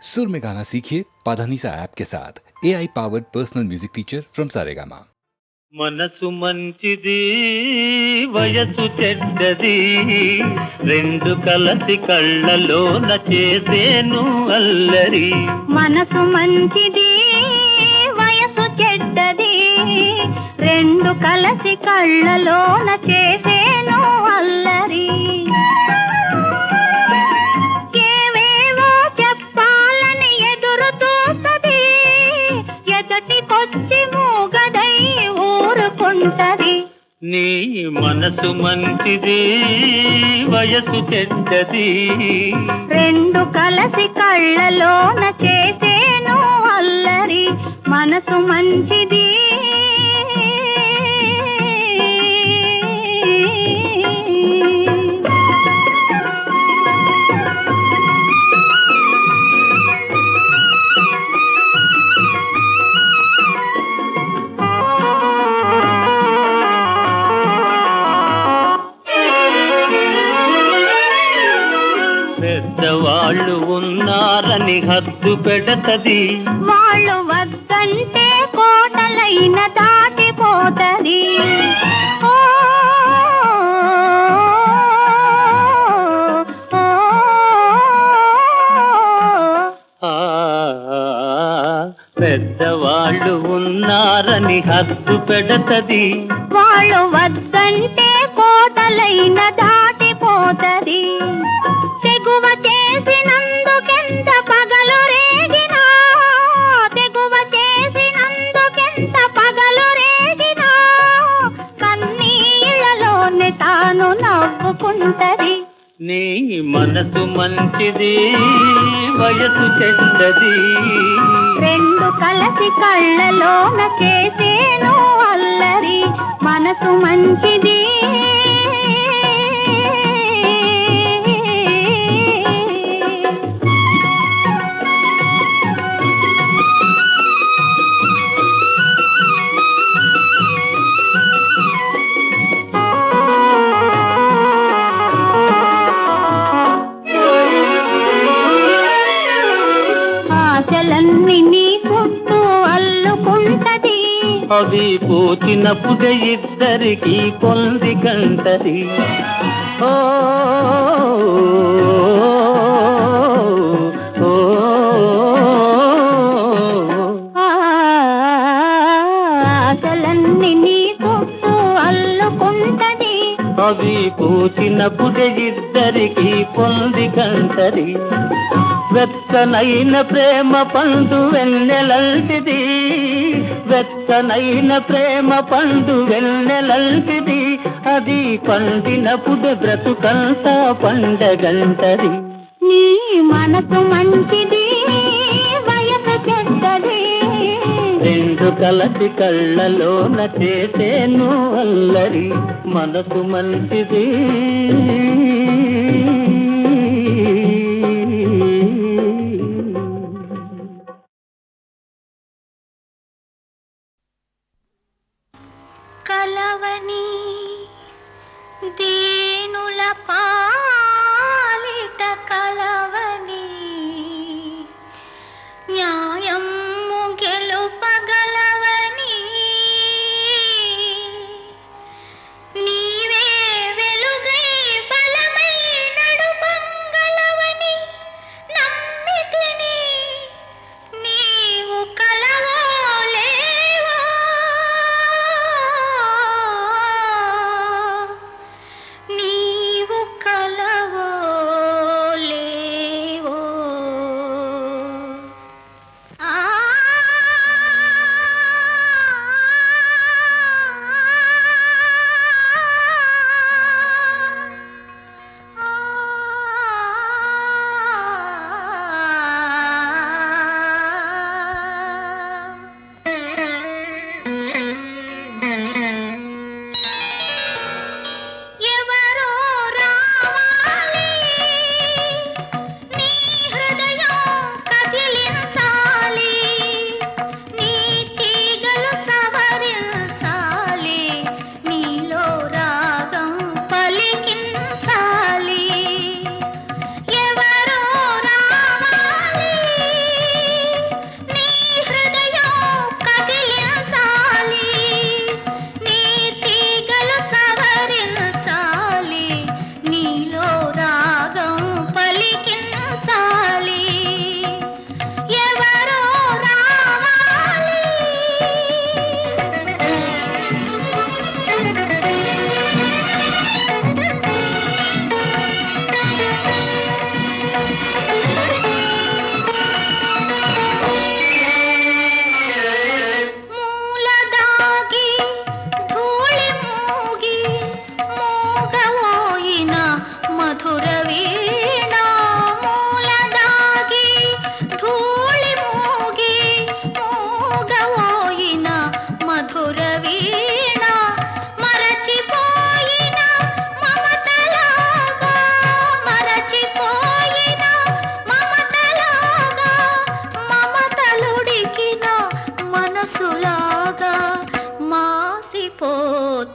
सुर में गाना सीखिए पाधानीसा ऐप के साथ AI powered personal music teacher from Saregama. మనసు మంచిది వయసు చెడ్డది రెండు కలసి కళ్ళలోన చేసేను అల్లరి. మనసు మంచిది వయసు చెడ్డది రెండు కలసి కళ్ళలోన చేసేను అల్లరి. ఏవేవో చెప్పాలని ఎదురు చూస్తది ఎదటికొచ్చి మూగదై ఊరుకుంటది. నీ మనసు మంచిది వయసు చెడ్డది రెండు కలసి కళ్ళలోన చేసేను అల్లరి. మనసు మంచిది పెద్దవాళ్ళు ఉన్నారని హద్దు పెడతది, వాళ్ళు వద్దంటే కోటలైన దాటిపోతది. ఓ, ఓ, ఆ పెద్దవాళ్ళు ఉన్నారని హద్దు పెడతది, వాళ్ళు వద్దంటే కోటలైన దాటిపోతది. తెగువ చేసినందుకెంత పగలు రేగినా, తెగువ చేసినందుకెంత పగలు రేగినా కన్నీళ్ళలోనే తాను నవ్వుకుంటది. నీ మనసు మంచిది వయసు చెడ్డది రెండు కలసి కళ్ళలోన చేసేను అల్లరి. మనసు మంచిది ఆశలన్నీ నీ చుట్టూ అల్లుకుంటది. అవి పూచినప్పుడే ఇద్దరికి పొంది కంటది. ఓ, ఓ, ఆశలన్నీ నీ చుట్టూ అల్లుకుంటది. అవి పూచినప్పుడే ఇద్దరికి పొంది కంటది. వెచ్చనైన ప్రేమ పండు వెన్నెలంటిది, వెచ్చనైన ప్రేమ పండు వెన్నెలంటిది. అది పండినప్పుడు బ్రతుకంతా పండగంటది. నీ మనసు మంచిది వయసు చెడ్డది రెండు కలసి కళ్ళలోన చేసేను అల్లరి. మనసు మంచిది కలవని దీనుల పాలిట కలవని న్యాయము గెలుపగలవని నీవే వెలుగై బల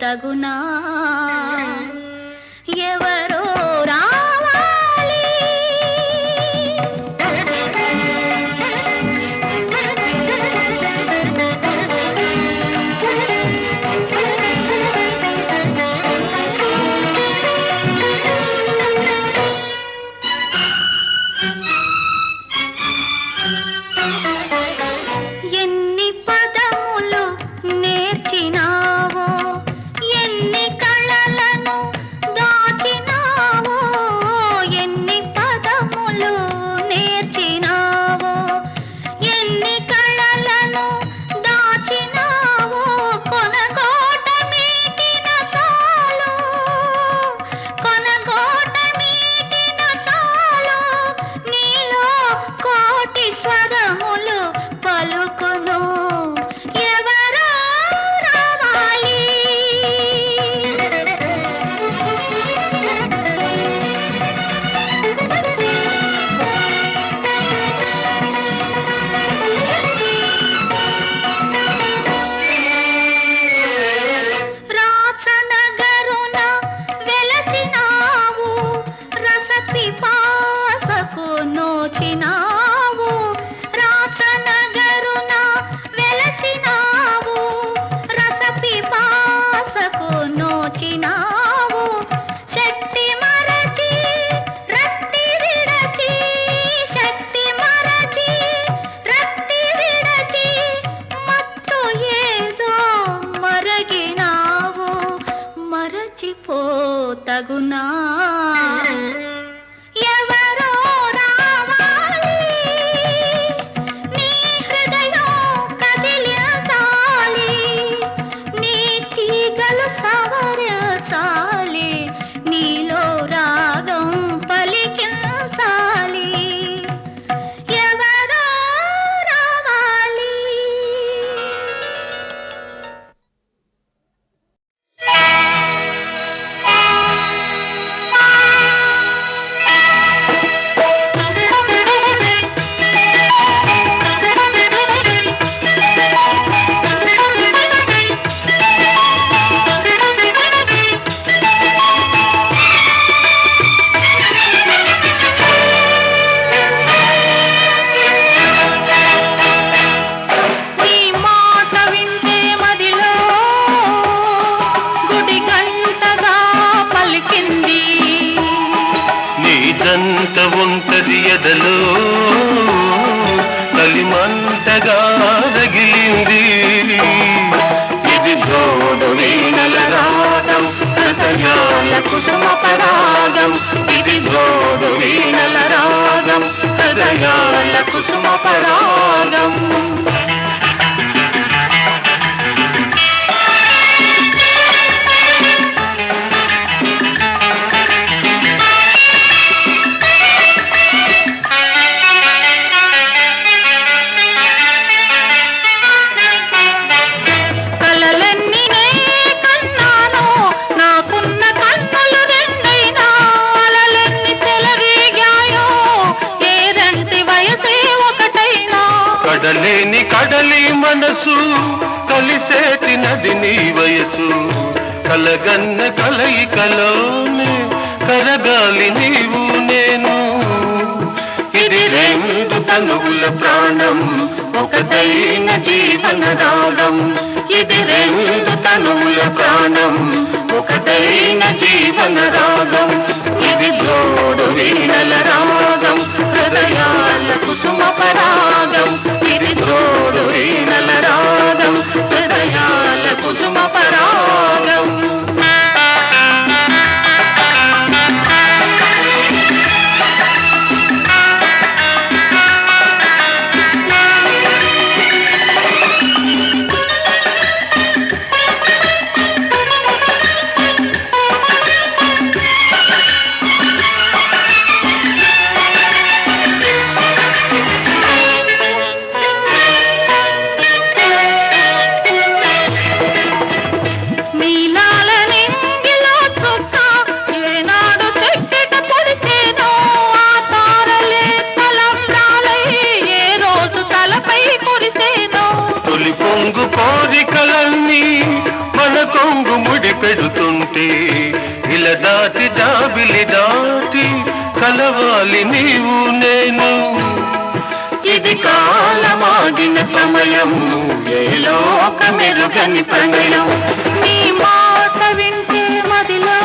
తగునా ఎవరో రావాలి ఎన్ని పదములు నేర్చినావో ఎన్ని కళలను దాచినావో ఎన్ని పదములు నేర్చినావో ఎన్ని కళలను దాచినావో కొనగోట మీటిన చాలు కొనగోట మీటిన చాలు నీలో కోటి స్వరములు పలుకును ఎవరో రావాలి రాచనగరున వెలసినావు రసపిపాసకు నోచినావు రాచనగరున వెలసినావు రసపిపాసకు నోచినావు శక్తి మరచి రక్తి విడచి శక్తి మరచి రక్తి విడచి మత్తు ఏదో మరగినావు మరచిపోతగునా ఎవరో రావాలి నీ హృదయం కదిలించాలి నీ తీగలు సవరించాలి నీలో రాగం పలికించాలి ఎవరో రావాలి నీ మాట వింటే మదిలో గుడి గంటగా పలికింది నీ జంట ఉంటది ఎదలో కలిమంటగా రగిలింది ఇది జోడు వీణల రాగం హృదయాల కుసుమ పరాగం ఇది జోడు వీణల రాగం హృదయాల కుసుమ పరాగం కలలన్నీ నే కన్నాను నాకున్న కన్నులు రెండైనా అలలన్నీ చెలరేగాయో ఏదంటి వయసే ఒకటైనా కడలేని కడలి మనసు కలిసేటి నది నీ వయసు కలగన్న కలయికలోనే కరగాలి నీవు నేను ఇది రెండు తనువుల ప్రాణం ఒకటైన జీవన రాగం ఇది రెండు తనువుల ప్రాణం ఒకటైన జీవన రాగం ఇది జోడు వీణల రాగం హృదయాల కుసుమ పరాగం ఇది జోడు వీణల రాగం హృదయాల కుసుమ పరాగం కొంగు కోరికలన్నీ మన కొంగు ముడి ముడి పెడుతుంటే ఇలా దాటి జాబిలి దాటి కలవాలి నీవు నేను. ఇది కాలమాగిన సమయం, ఏలోక మెరుగని ప్రణయం. నీ మాట వింటే మదిలో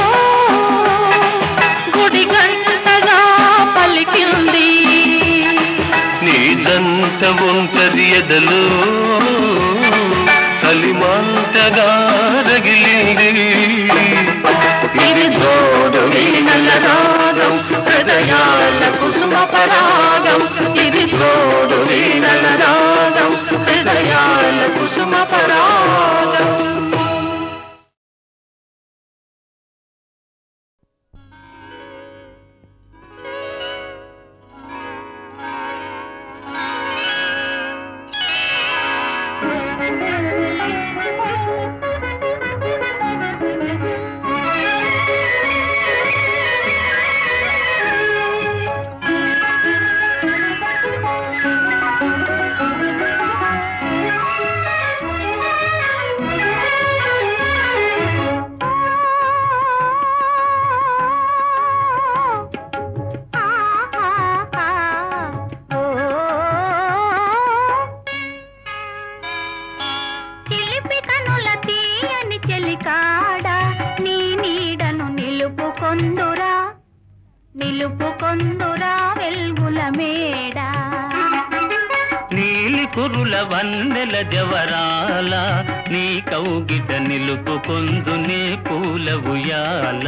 గుడి గంటగా పలికింది, నీ జంట ఒంటరి ఎదలో చలిమంటగా రగిలింది. ఇది జోడు వీణల రాగం, హృదయాల కుసుమ పరాగం. ఇది జోడు వీణల రాగం, హృదయాల కుసుమ పరాగం. నిలుపుకొందురా వెల్గుల మేడ, నీలి కురుల వన్నెల జవరాల, నీ కౌగిట నిలుపుకొందు నీ పూల ఉయ్యాల.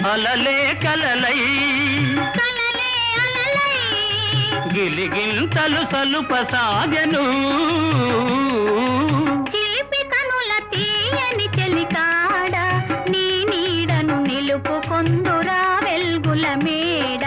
అలలే కలలై గిలిగింతలు సలుపసాగను, చిలిపి కనుల తీయని చెలికాడ, నీ నీడను నిలుపుకొందురా వెల్గుల మేడ.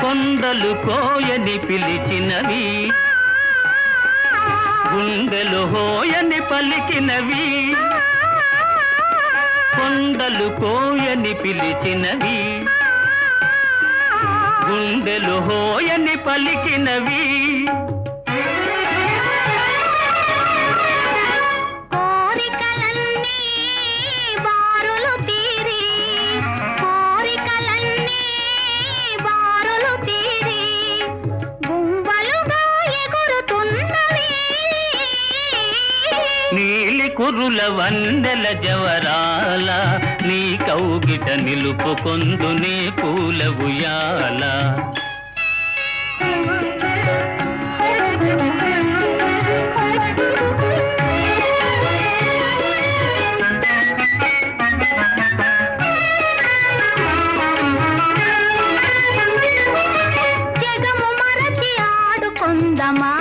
కొండలు కోయని పిలిచినవి, గుండెలు హోయని పలికినవి. కొండలు కోయని పిలిచినవి, గుండెలు హోయని పలికినవి. నీలి కురుల వన్నెల జవరాల, నీ కౌగిట నిలుపుకొందు నీ పూల ఉయ్యాల. జగము మరచి ఆడుకొందమా,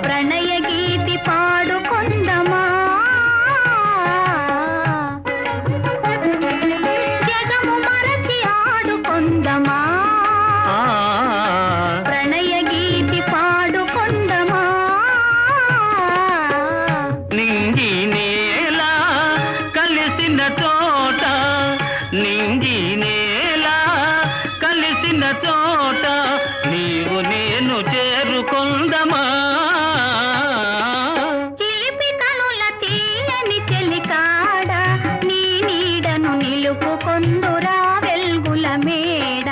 ప్రణయ గీతి పాడుకొందమా. జగము మరచి ఆడుకొందమా, ప్రణయ గీతి పాడుకొందమా. నింగి నేల కలిసిన చోట, నింగి నేల కలిసిన చోట, నీవు నేను చేరుకొందమా. చిలిపి కనుల తీయని చెలికాడ, నీ నీడను నిలుపుకొందురా వెల్గుల మేడ.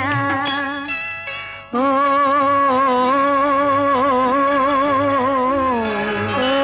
ఓ ఓ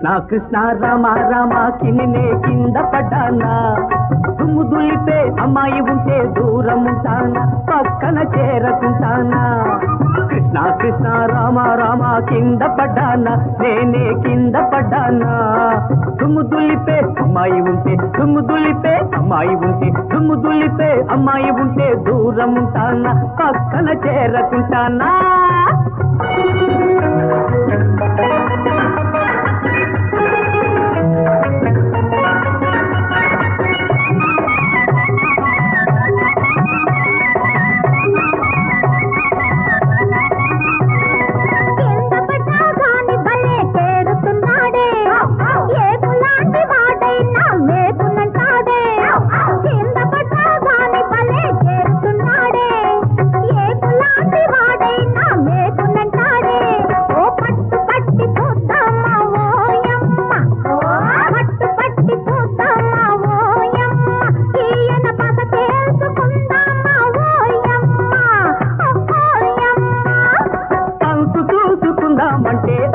కృష్ణ కృష్ణ రామ రామ కిన్నే కింద పడ్డానా దుమ్ము దులిపే అమ్మాయి ఉంటే దూరం ఉంటానా పక్కన చేరకుంటానా కృష్ణ కృష్ణ రామ రామ కింద పడ్డానా నేనే కింద పడ్డానా దుమ్ము దులిపే అమ్మాయి ఉంటే దుమ్ము దులిపే అమ్మాయి ఉంటే దుమ్ము దులిపే అమ్మాయి ఉంటే దూరం ఉంటానా పక్కన చేరకుంటానా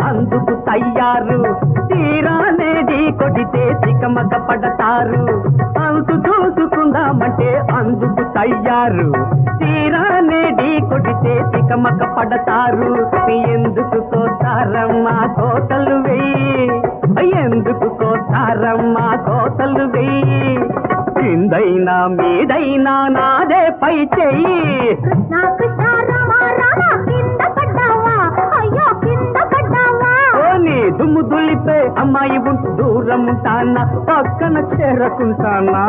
అందుకు తయ్యారు తీరానేది కొడితే చికమక పడతారు అంతు చూసుకుందామంటే అందుకు తయ్యారు తీరానేది కొడితే చికమక పడతారు ఎందుకు కోతారమ్మా కోతలు వెయ్యి ఎందుకు కోతారమ్మా కోతలు వెయ్యి కిందైనా మీదైనా నాదే పై చెయ్యి కృష్ణ కృష్ణ రామ రామ కింద పడ్డావా అయ్యో కింద పడ్డావా ఓని దుమ్ము దులిపే అమ్మాయి ఉంటూ దూరం ఉంటానా పక్కన చేరకుంటానా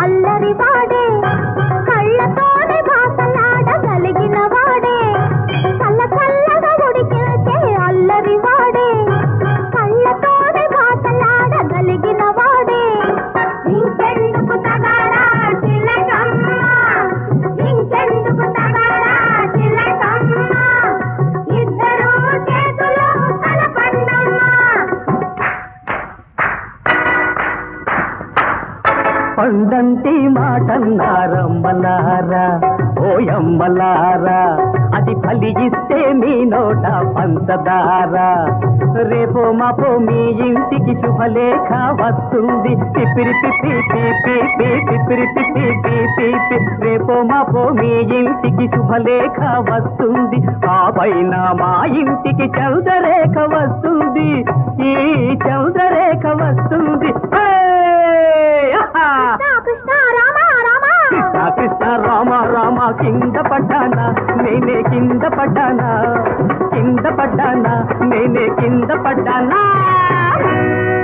అల్లరి వాడే కళ్ళతోనే భాసలాడగలిగిన వాడే చల్ల చల్లగా ఉడికితే అల్లరి వాడే కళ్ళతోనే భాసలాడగలిగిన వాడే ఇంకెందుకు తగాడా చిలకమ్మ ఇంకెందుకు తగాడా చిలకమ్మ ఇద్దరు చేతులు కలపండమ్మ పండంటి మాటన్నారమ్మలారా ఓయమ్మలారా అది ఫలిగిస్తే మీ నోట పంచదారా రేపో మాపో మీ ఇంటికి శుభలేఖ వస్తుంది పిపిరి పిపి పిపి పిపిరి పిపి పిపి రేపో మాపో మీ ఇంటికి శుభలేఖ వస్తుంది ఆ పైన మా ఇంటికి చౌదరేఖ వస్తుంది ఈ చౌదరేఖ వస్తుంది కృష్ణ రామ రామ కృష్ణ కృష్ణ రామ రామ కింద పడ్డానా నేనే కింద పడ్డానా కింద పడ్డానా నేనే కింద పడ్డానా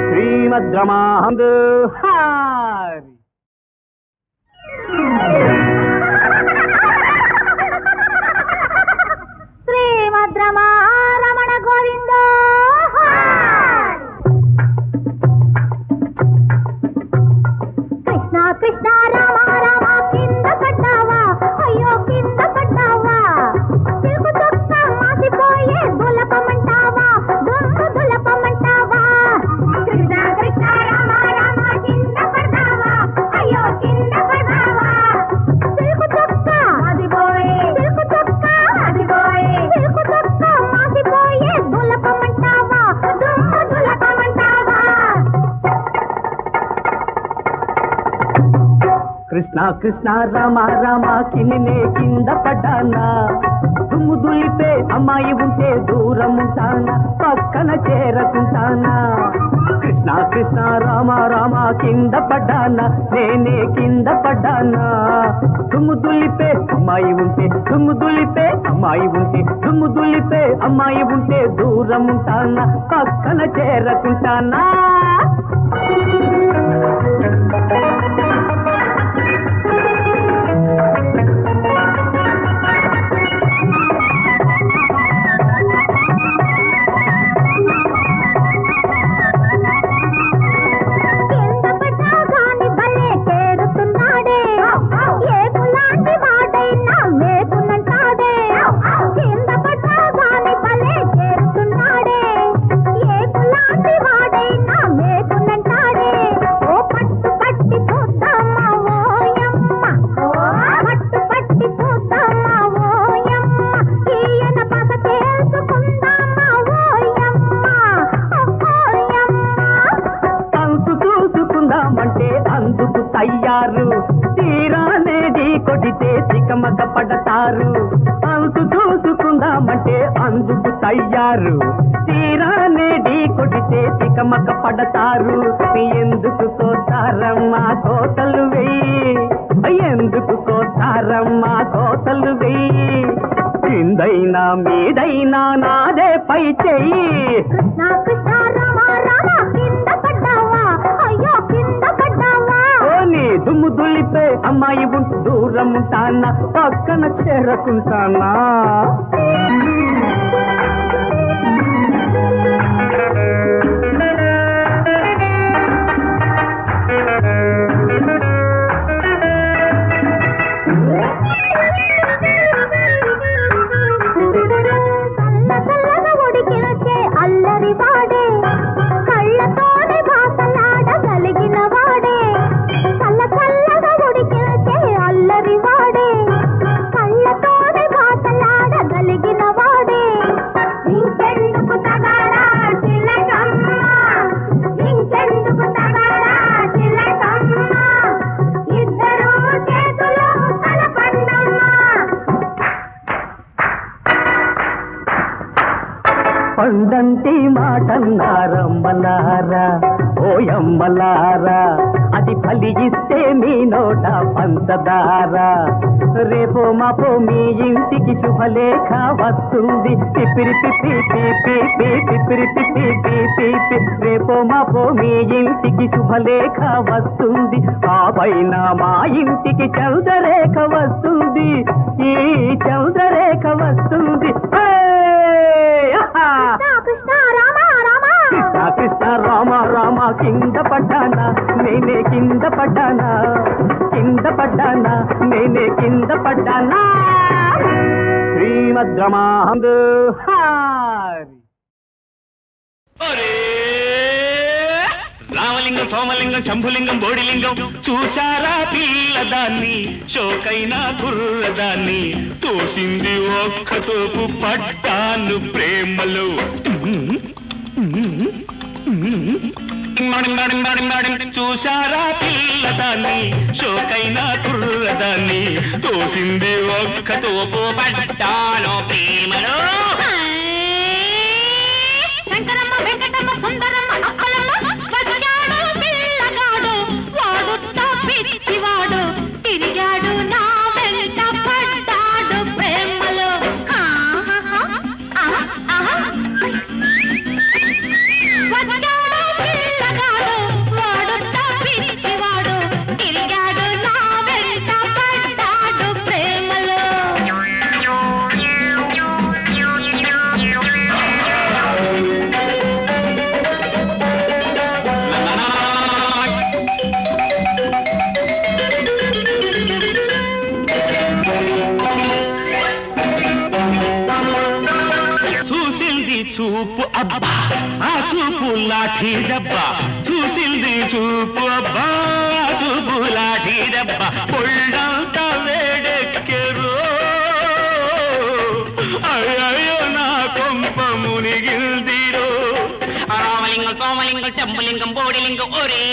శ్రీమద్రమాందు హారి శ్రీమద్రమా రమణ గోవింద కృష్ణ కృష్ణ రామ రామ కింద పడ్డావా అయ్యో కింద పడ్డావా సిల్కు చొక్క మాసిపోయే దులపమంటావా దుమ్ము దులపమంటావా కృష్ణ కృష్ణ రామ రామ కింద పడ్డావా అయ్యో కింద పడ్డావా సిల్కు చొక్క మాసిపోయే సిల్కు చొక్క మాసిపోయే సిల్కు చొక్క మాసిపోయే దులపమంటావా దుమ్ము దులపమంటావా కృష్ణ కృష్ణ రామ రామ కిన్నే కింద పడ్డానా దుమ్ము దులిపే అమ్మాయి ఉంటే దూరం ఉంటానా పక్కన చేరకుంటానా కృష్ణ కృష్ణ రామ రామ కింద పడ్డానా నేనే కింద పడ్డానా దుమ్ము దులిపే అమ్మాయి ఉంటే దుమ్ము దులిపే అమ్మాయి ఉంటే దుమ్ము దులిపే అమ్మాయి ఉంటే దూరం ఉంటానా పక్కన చేరకుంటానా కింద పడ్డా గాని భలే పడతారు అంతు చూసుకుందామంటే అందుకు తయ్యారు తీరానే ఢీ కొడితే తికమక పడతారు ఎందుకు కోతారమ్మా కోతలు వెయ్యి ఎందుకు కోతారమ్మా కోతలు వెయ్యి కిందైనా మీదైనా నాదే పై చెయ్యి కృష్ణ కృష్ణ రామ రామ కింద పడ్డావా అయ్యో కింద పడ్డావా ఓని దుమ్ము దులిపే అమ్మాయి ఉంటూ దూరం ఉంటానా పక్కన చేరకుంటానా చల్లగా ఉడికినచే అల్లరి వాడే కళ్ళతోనే భాసలాడగలిగిన వాడే చల్లగా ఉడికినచే అల్లరి వాడే కళ్ళతోనే భాసలాడగలిగిన వాడే ఇంకెందుకు తగాడా చిలకమ్మ ఇంకెందుకు తగాడా చిలకమ్మ ఇద్దరు చేతులు కలపండమ్మ పండంటి మాటన్నారమ్మలారా ఓయమ్మలారా అది ఫలిగిస్తే మీ నోట పంచదారా రేపో మాపో మీ ఇంటికి శుభలేఖ వస్తుంది పిపిరి పిపి పిపి పిపిరి పిపి పిపి రేపో మాపో మీ ఇంటికి శుభలేఖ వస్తుంది ఆ పైన మా ఇంటికి చౌదరేఖ వస్తుంది ఈ చౌదరేఖ వస్తుంది కృష్ణ రామ రామ కృష్ణ కృష్ణ రామ రామ కింద పడ్డానా నేనే కింద పడ్డానా కింద పడ్డానా నేనే కింద పడ్డానా శ్రీమద్రమాందు రామలింగం సోమలింగం శంభులింగం బోడిలింగం చూశారా పిల్లదాన్ని షోకైనా కుర్రదాన్ని తోసింది ఒక్కతోపు పడ్డాను ప్రేమలో చూశారా పిల్లదాన్ని షోకైనా కుర్రదాన్ని తోసింది ఒక్కతోపు పడ్డాను ప్రేమలో శంకరమ్మ వెంకటమ్మ సుందరమ్మ అప్పలమ్మ వచ్చాడు పిల్లగాడు వాడు తప్పిచ్చివాడు తిరిగాడు నా వెంట పడ్డాడు ప్రేమలో వచ్చాడు పిల్లగాడు వాడు తప్పిచ్చివాడు తిరిగాడు నా వెంట పడ్డాడు ప్రేమలో చూసింది చూపు అబ్బా ఆ చూపు లాఠీ దెబ్బా చూసింది చూపు అబ్బా ఆ చూపు లాఠీ దెబ్బా పొళ్ళంతా వేడెక్కెరు అయ్యో నా కొంప మునిగిల్దిరో రామలింగం సోమలింగం శంభులింగం బోడిలింగం ఒరే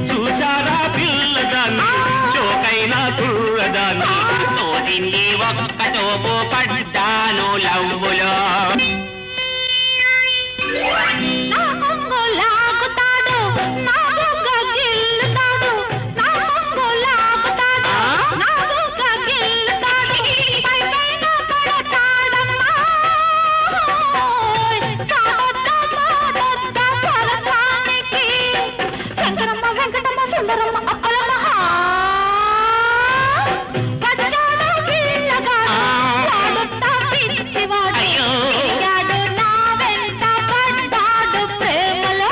చూచారా పిల్లదాన్ని చోకైనా కుర్రదాన్ని తోసింది ఒక్కటోపు పడ్డాను లవ్వులో నా కొంగు లాగుతాడు నా బుగ్గ గిల్లుతాడు నా కొంగు లాగుతాడు నా బుగ్గ గిల్లుతాడు పై పైన పడతాడమ్మా కాడొద్ద పరసానికి శంకరమ్మ వెంకటమ్మ సుందరమ్మ అప్పలమ్మ వచ్చాడు పిల్లగాడు వాడు తప్పిచ్చివాడు తిరిగాడు నా వెంట పడ్డాడు ప్రేమలో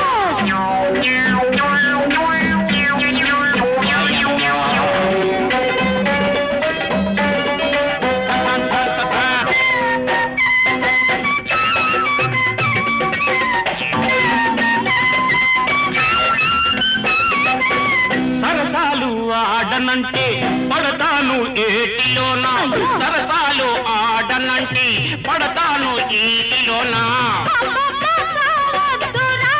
సరసాలు ఆడనంటే పడతాను ఏటిలోనా సరసాలు ఆడనంటే పడతాను ఈటిలోనా వద్దురా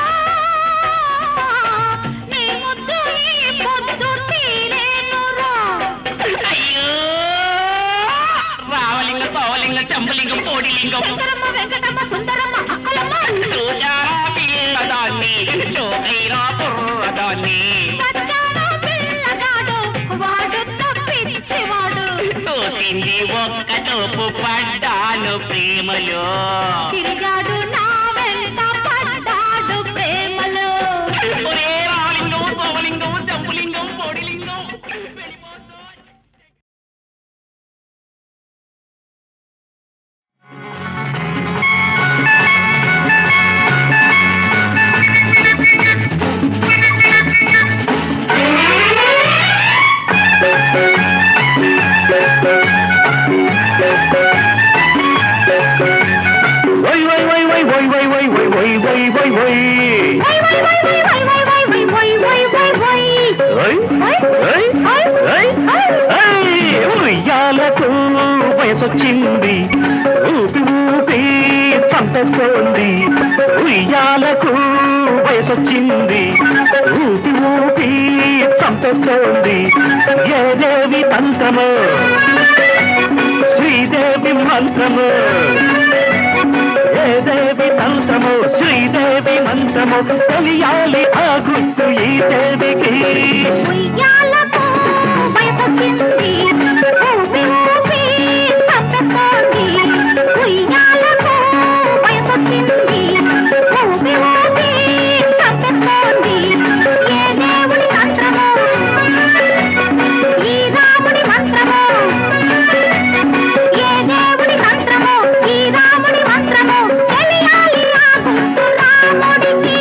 నీ ముద్దు ఈ పొద్దు తీరేనురా అయ్యో నా బుర్రదాన్ని వచ్చాడో పిల్లగాడు వాడు తప్పించేవాడు తోసింది ఒక్క తోపు పడ్డాను ప్రేమలో తిరిగాడు నా వెంట పడ్డాడు ప్రేమలో ఒరే రాలింగం పవలింగం జంపులింగం పొడిలింగం ఉయ్యాలకు వయసొచ్చింది ఊపి ఊపి చంపేస్తోంది ఉయ్యాలకు వయసొచ్చింది ఊపి ఊపి చంపేస్తోంది ఏదేవి తంత్రము శ్రీదేవి మంత్రము ఏదేవి తంత్రము శ్రీదేవి మంత్రము తెలియాలి ఆ గుర్తు ఈ దేవికి ఉయ్యాలకు వయసొచ్చింది ఊపి ఊపి చంపేస్తోంది ఉయ్యాలకు వయసొచ్చింది ఊపి ఊపి చంపేస్తోంది ఏ దేవుడి మంత్రమో ఈ రాముడి మంత్రమో ఏ దేవుడి మంత్రమో ఈ రాముడి మంత్రమో తెలియాలి ఆ గుర్తు రాముడికి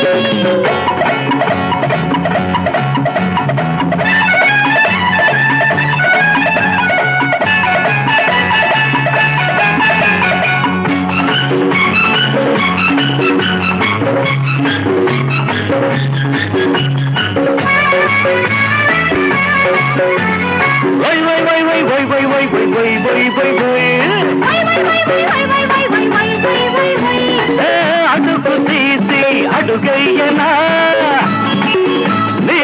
అడుగు తీసి అడుగయ్యనా నీ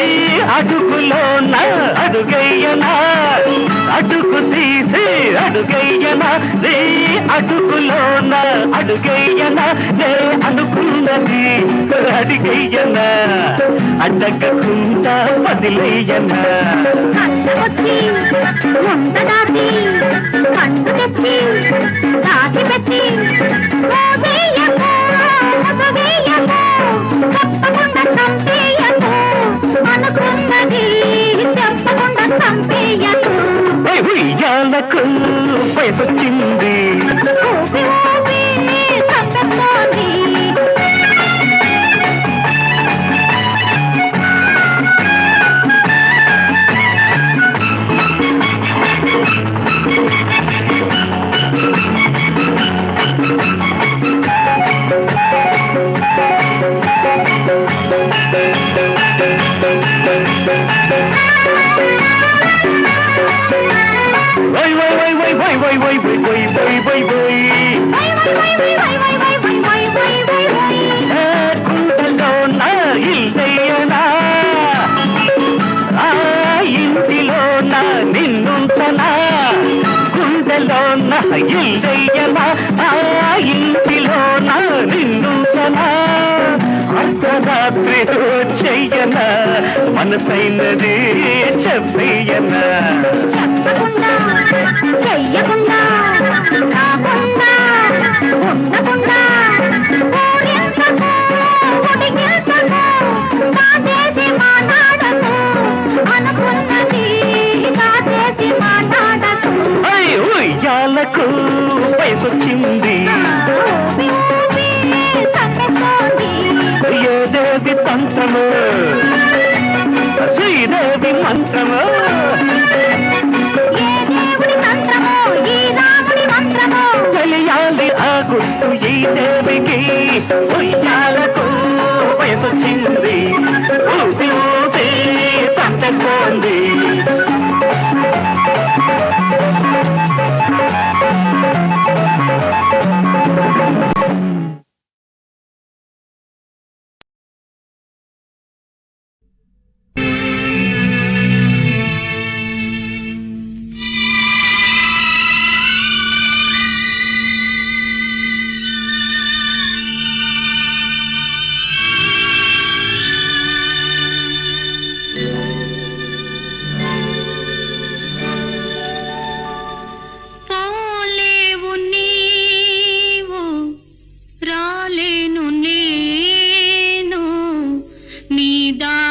అడుగులోన అడుగయ్యనా అడుగు తీసి అడుగయ్యనా నీ అడుగులోన అడుగయ్యనా నే అనుకున్నది అడిగయ్యనా అడ్డగకుండా వదిలేయనా వచ్చి ఉండదాచి పండు తెచ్చి దాచి పెట్టి ఓవేయకు ఓవేయకు తప్పకుండా చంపేయకు అనుకున్నది చెప్పకుండా చంపేయకు ఉయ్యాలకు వయసొచ్చింది ఊపి ఊపి చంపేస్తోంది కుండలోన ఇల్లయ్యనా ఆ ఇంటిలోన నిన్నుంచనా గుండెలోన ఇల్లయ్యనా ఆ ఇంటిలోన నిన్నుంచనా అర్ధరాత్రి చెయ్యనా మనసైనది చెప్పయ్యనా చెప్పకుండా చెయ్యకుండా కాకుండా ఉండకుండా ఊరించకు ఉడిగించకు కాదేసి మాట్లాడకు అనుకున్నది కాదేసి మాట్లాడకు ఉయ్యాలకు వయసొచ్చింది ఊపి ఊపి చంపేస్తోంది ఏదేవి తంత్రము శ్రీదేవి మంత్రము ఏ దేవుడి మంత్రమో ఈ రాముడి మంత్రమో తెలియాలి ఆ గుర్తు ఈ దేవికి ఉయ్యాలకు వయసొచ్చింది ఊపి ఊపి చంపేస్తోంది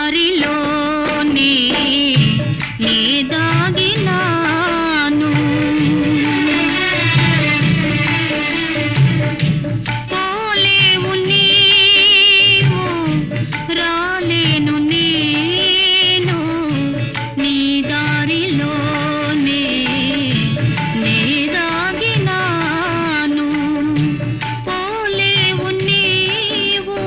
దారిలోనే నే దాగినాను పోలేవు నీవు రాలేను నేను నీ దారిలోనే నే దాగినాను పోలేవు నీవు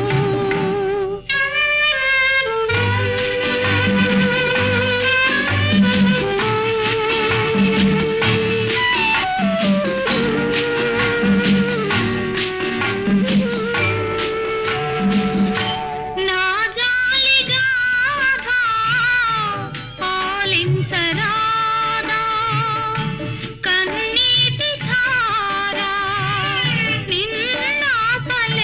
నా జాలిగాథ ఆలించరాదా కన్నీటి ధార నిన్నాపలేదా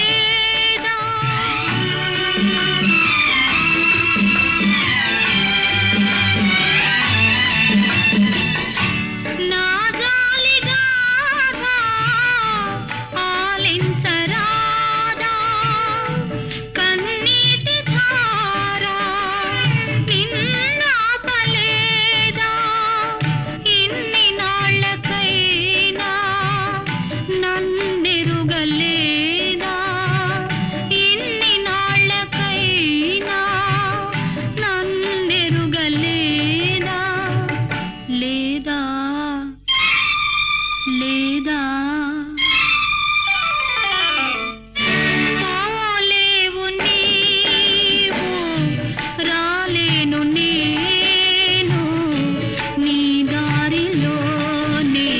నా జాలిగాథ ఆలించరాదా కన్నీటి ధార నిన్నాపలేదా ఇన్ని నాళ్ళకైనా నన్నెరుగలేదా ఇన్ని నాళ్ళకైనా నన్నెరుగలేదా లేదా లేదా పోలేవు నీవు రాలేను నేను నీ దారిలోనే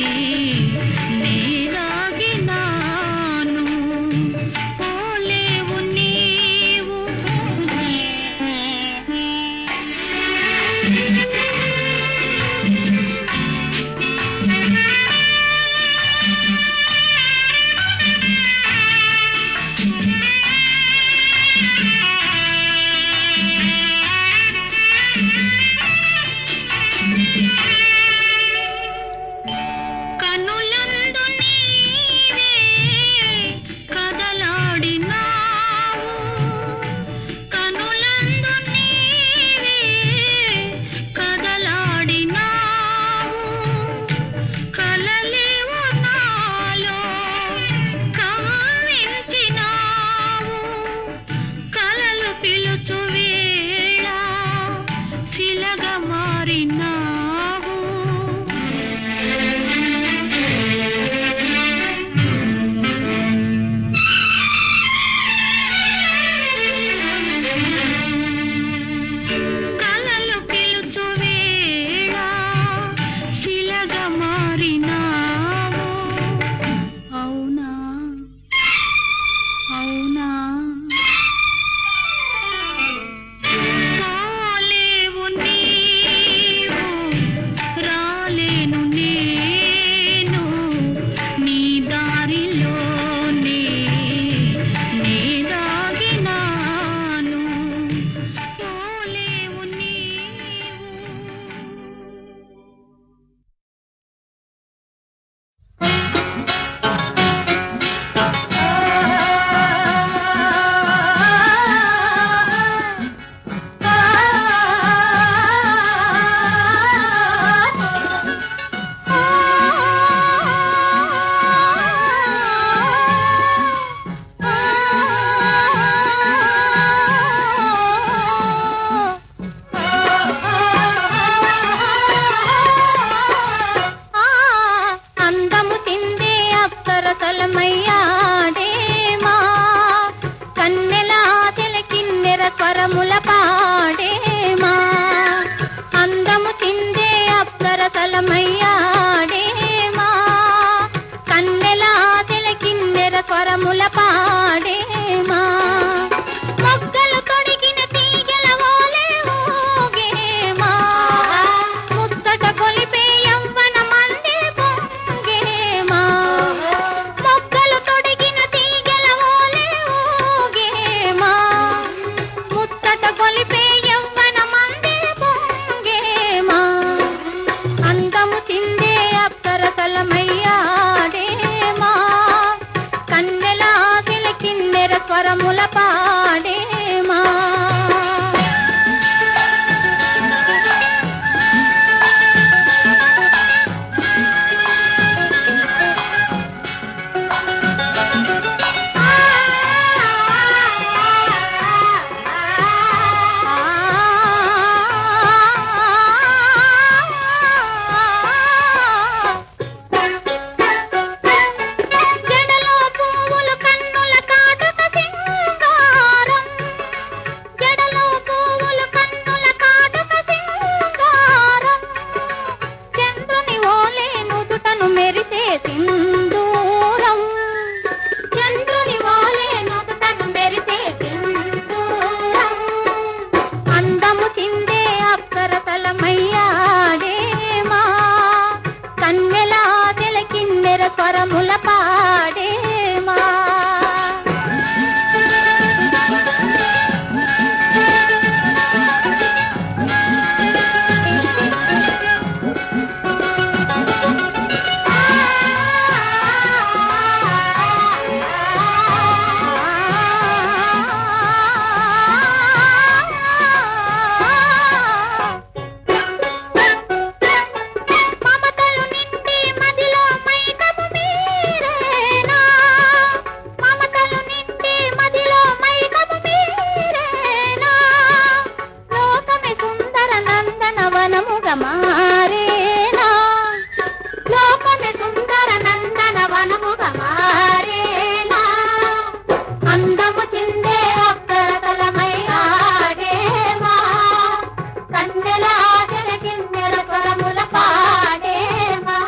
నే దాగినాను పోలేవు నీవు కనులందు నీవే కదలాడినావు కనులందు నీవే కదలాడినావు పాడేమా మారేనా లోకమే సుందర నందన వనముగా మారేనా అందము చిందే ఒక్కరతలమై ఆడేమా కన్నెల ఆశల కిన్నెల స్వరముల పాడేమా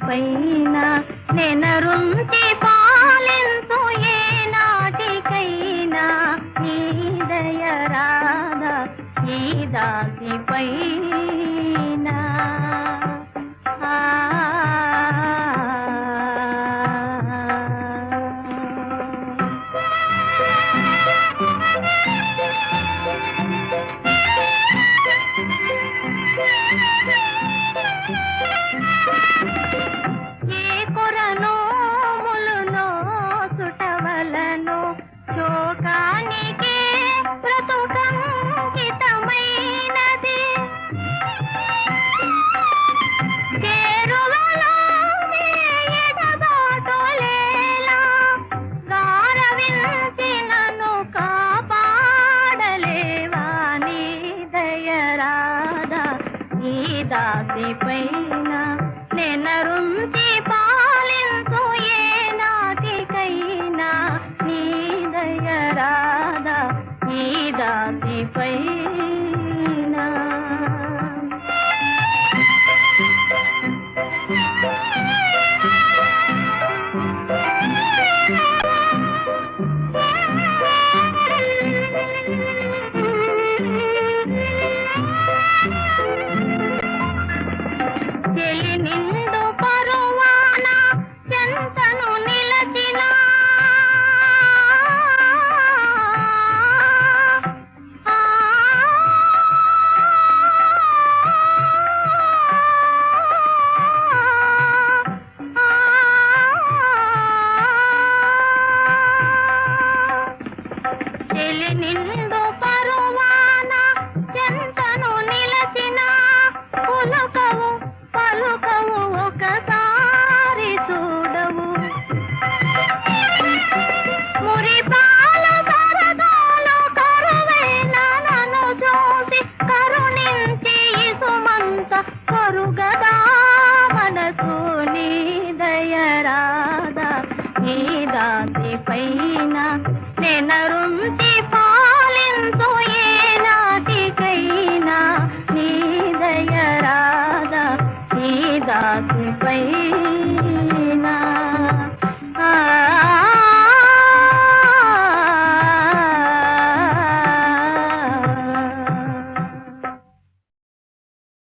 పైన నెనరుంచి పాలెంతో ఏ నాటికైనా నీ దయ రాధా ఈ దాసి పైన దాసి పైన నెనరుంచి పాలెంతో ఏ నాటికైనా నీ దయ రాధా ఈ దాసి పైన చెలి నిండు పరువాన చెంతను నిలచిన చెలి నిండు పరువాన చెంతను నిలచిన పులకవు పలుకవు ఒకసారి చూడవు మురిపాల సరదాలు కరువైన నన్ను చూసి కరుణించి సుమంత కరుగదా మనసు నీ దయ రాధా ఈ దాసి పైన నెనరుంచి